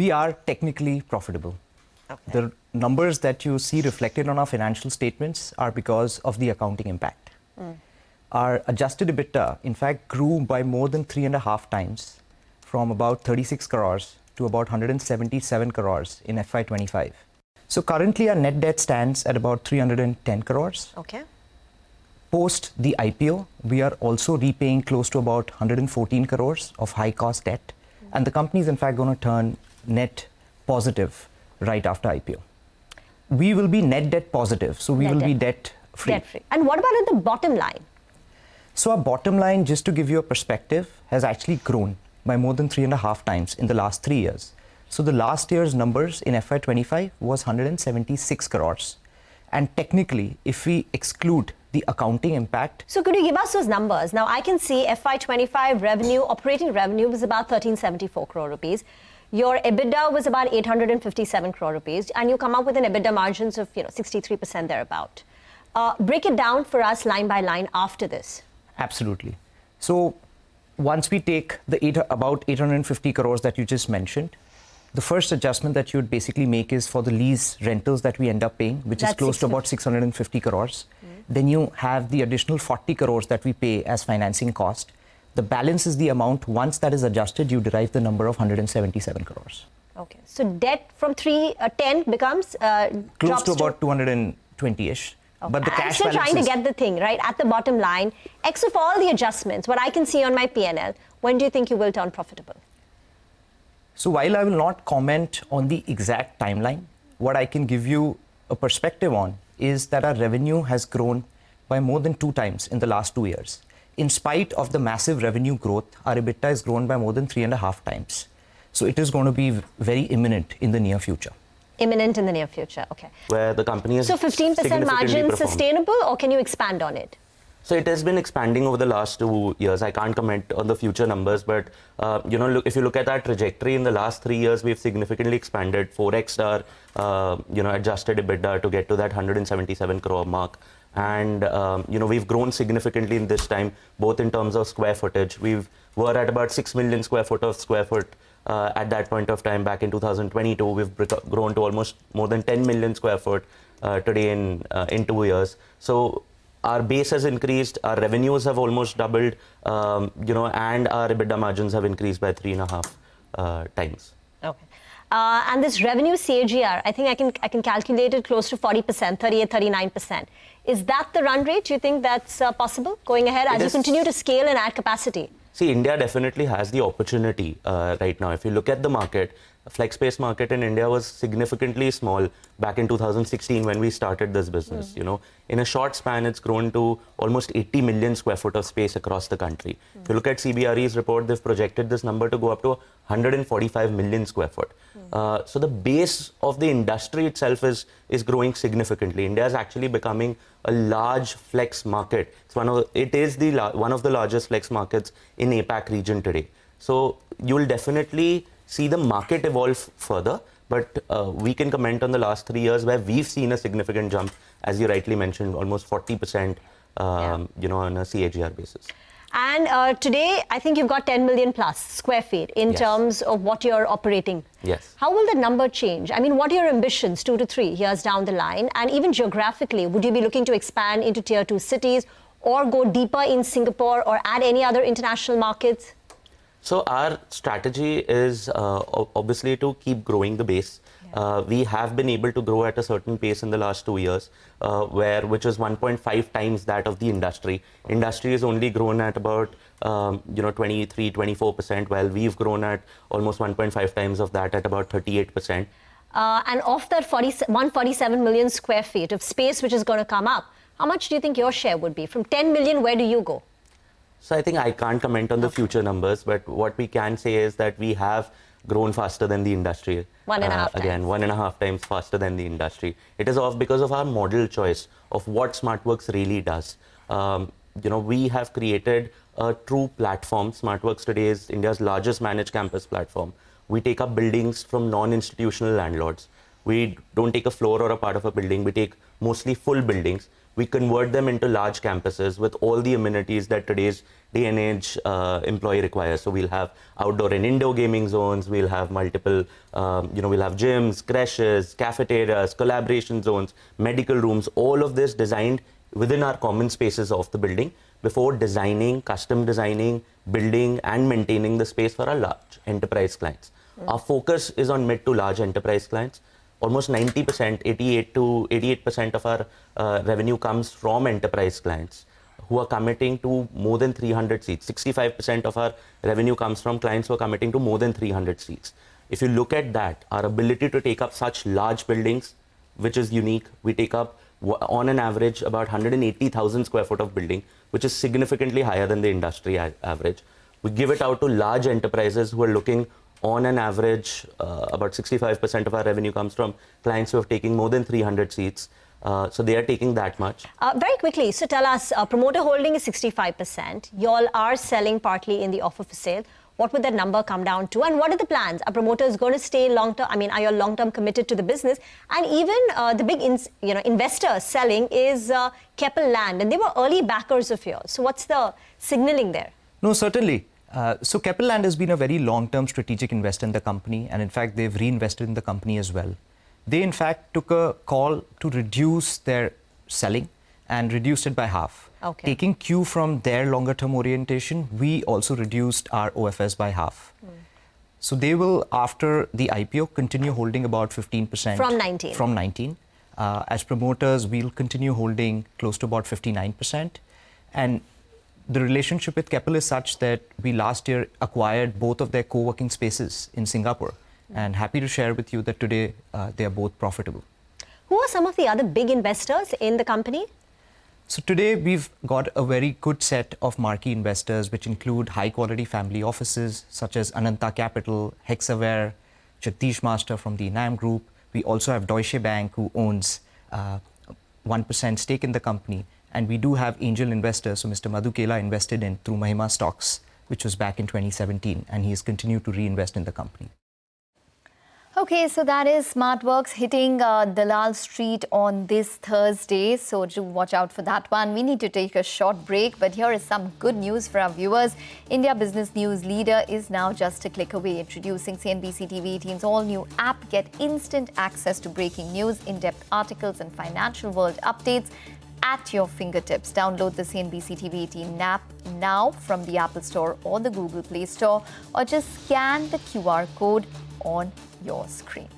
We are technically profitable. Okay. The numbers that you see reflected on our financial statements are because of the accounting impact. Our adjusted EBITDA, in fact, grew by more than 3.5 times from about 36 crores to about 177 crores in FY25. So currently our net debt stands at about 310 crores. Okay. Post the IPO, we are also repaying close to about 114 crores of high cost debt. And the company is in fact going to turn net positive right after IPO. We will be net debt positive, so we will be debt free. Debt free. And what about at the bottom line? So our bottom line, just to give you a perspective, has actually grown by more than 3.5 times in the last 3 years. So the last year's numbers in FY25 was 176 crores. And technically, if we exclude the accounting impact. So could you give us those numbers? Now I can see FY25 revenue, operating revenue was about 1374 crore rupees. Your EBITDA was about 857 crore rupees, and you come up with an EBITDA margins of 63% thereabout. Break it down for us line by line after this. Absolutely. So once we take the about 850 crores that you just mentioned, the first adjustment that you would basically make is for the lease rentals that we end up paying, which is close to about 650 crores. Then you have the additional 40 crores that we pay as financing cost. The balance is the amount. Once that is adjusted, you derive the number of 177 crores. Okay. So debt from 310 becomes close to about 220-ish. Okay. But the cash I'm still balance trying to get the thing right at the bottom line. X of all the adjustments, what I can see on my P&L, when do you think you will turn profitable? So while I will not comment on the exact timeline, what I can give you a perspective on is that our revenue has grown by more than 2 times in the last 2 years. In spite of the massive revenue growth, our EBITDA has grown by more than 3.5 times. So it is going to be very imminent in the near future. Imminent in the near future, okay. Where the company is so 15% margin sustainable, or can you expand on it? So it has been expanding over the last 2 years. I can't comment on the future numbers, but look, if you look at our trajectory in the last 3 years, we've significantly expanded 4x our adjusted EBITDA to get to that 177 crore mark. And we've grown significantly in this time, both in terms of square footage. Were at about 6 million square foot at that point of time back in 2022. We've grown to almost more than 10 million square foot today in 2 years. So our base has increased, our revenues have almost doubled, and our EBITDA margins have increased by 3.5 times. Okay. And this revenue CAGR, I think I can calculate it close to 40%, 38, 39%. Is that the run rate? Do you think that's possible going ahead as you continue to scale and add capacity? See, India definitely has the opportunity right now. If you look at the market, the flex space market in India was significantly small back in 2016 when we started this business. In a short span, it's grown to almost 80 million square foot of space across the country. If you look at CBRE's report, they've projected this number to go up to 145 million square foot. So the base of the industry itself is growing significantly. India is actually becoming a large flex market. It is one of the largest flex markets in APAC region today. So you will definitely see the market evolve further, but we can comment on the last 3 years where we've seen a significant jump, as you rightly mentioned, almost 40%, on a CAGR basis. And today, I think you've got 10 million plus square feet in terms of what you're operating. Yes. How will the number change? I mean, what are your ambitions 2 to 3 years down the line? And even geographically, would you be looking to expand into tier 2 cities or go deeper in Singapore or add any other international markets? So our strategy is obviously to keep growing the base. We have been able to grow at a certain pace in the last 2 years, which is 1.5 times that of the industry. Industry has only grown at about 23, 24%, while we've grown at almost 1.5 times of that at about 38%. And of that 147 million square feet of space which is going to come up, how much do you think your share would be? From 10 million, where do you go? So I think I can't comment on the future numbers, but what we can say is that we have grown faster than the industry. 1.5 times. Again, 1.5 times faster than the industry. It is because of our model choice of what SmartWorks really does. We have created a true platform. SmartWorks today is India's largest managed campus platform. We take up buildings from non-institutional landlords. We don't take a floor or a part of a building. We take mostly full buildings. we convert them into large campuses with all the amenities that today's day and age employee requires. So we'll have outdoor and indoor gaming zones, we'll have multiple, we'll have gyms, creches, cafeterias, collaboration zones, medical rooms, all of this designed within our common spaces of the building before designing, custom designing, building and maintaining the space for our large enterprise clients. Our focus is on mid to large enterprise clients. Almost 90%, 88% of our revenue comes from enterprise clients who are committing to more than 300 seats. 65% of our revenue comes from clients who are committing to more than 300 seats. If you look at that, our ability to take up such large buildings, which is unique, we take up on an average about 180,000 square foot of building, which is significantly higher than the industry average. We give it out to large enterprises who are looking on an average, about 65% of our revenue comes from clients who are taking more than 300 seats. So they are taking that much. Very quickly, so tell us, promoter holding is 65%. Y'all are selling partly in the offer for sale. What would that number come down to? And what are the plans? Are promoters going to stay long-term? I mean, are you long-term committed to the business? And even the big investor selling is Keppel Land, and they were early backers of yours. So what's the signaling there? No, certainly. So Keppel Land has been a very long-term strategic investor in the company, and in fact, they've reinvested in the company as well. They, in fact, took a call to reduce their selling and reduced it by half. Okay. Taking cue from their longer-term orientation, we also reduced our OFS by half. So they will, after the IPO, continue holding about 15%. From 19. From 19. As promoters, we'll continue holding close to about 59%. And the relationship with Keppel is such that we last year acquired both of their co-working spaces in Singapore. And happy to share with you that today they are both profitable. Who are some of the other big investors in the company? So today we've got a very good set of marquee investors, which include high-quality family offices such as Ananta Capital, Hexaware, Jagdish Master from the Enam Group. We also have Deutsche Bank, who owns 1% stake in the company. And we do have angel investors. So Mr. Madhu Kela invested in through Mahima Stocks, which was back in 2017, and he has continued to reinvest in the company. Okay, so that is SmartWorks hitting Dalal Street on this Thursday. So do watch out for that one. We need to take a short break, but here is some good news for our viewers. India Business News Leader is now just a click away. Introducing CNBC TV 18's all-new app. Get instant access to breaking news, in-depth articles and financial world updates at your fingertips. Download the CNBC TV 18 app now from the Apple Store or the Google Play Store, or just scan the QR code on your screen.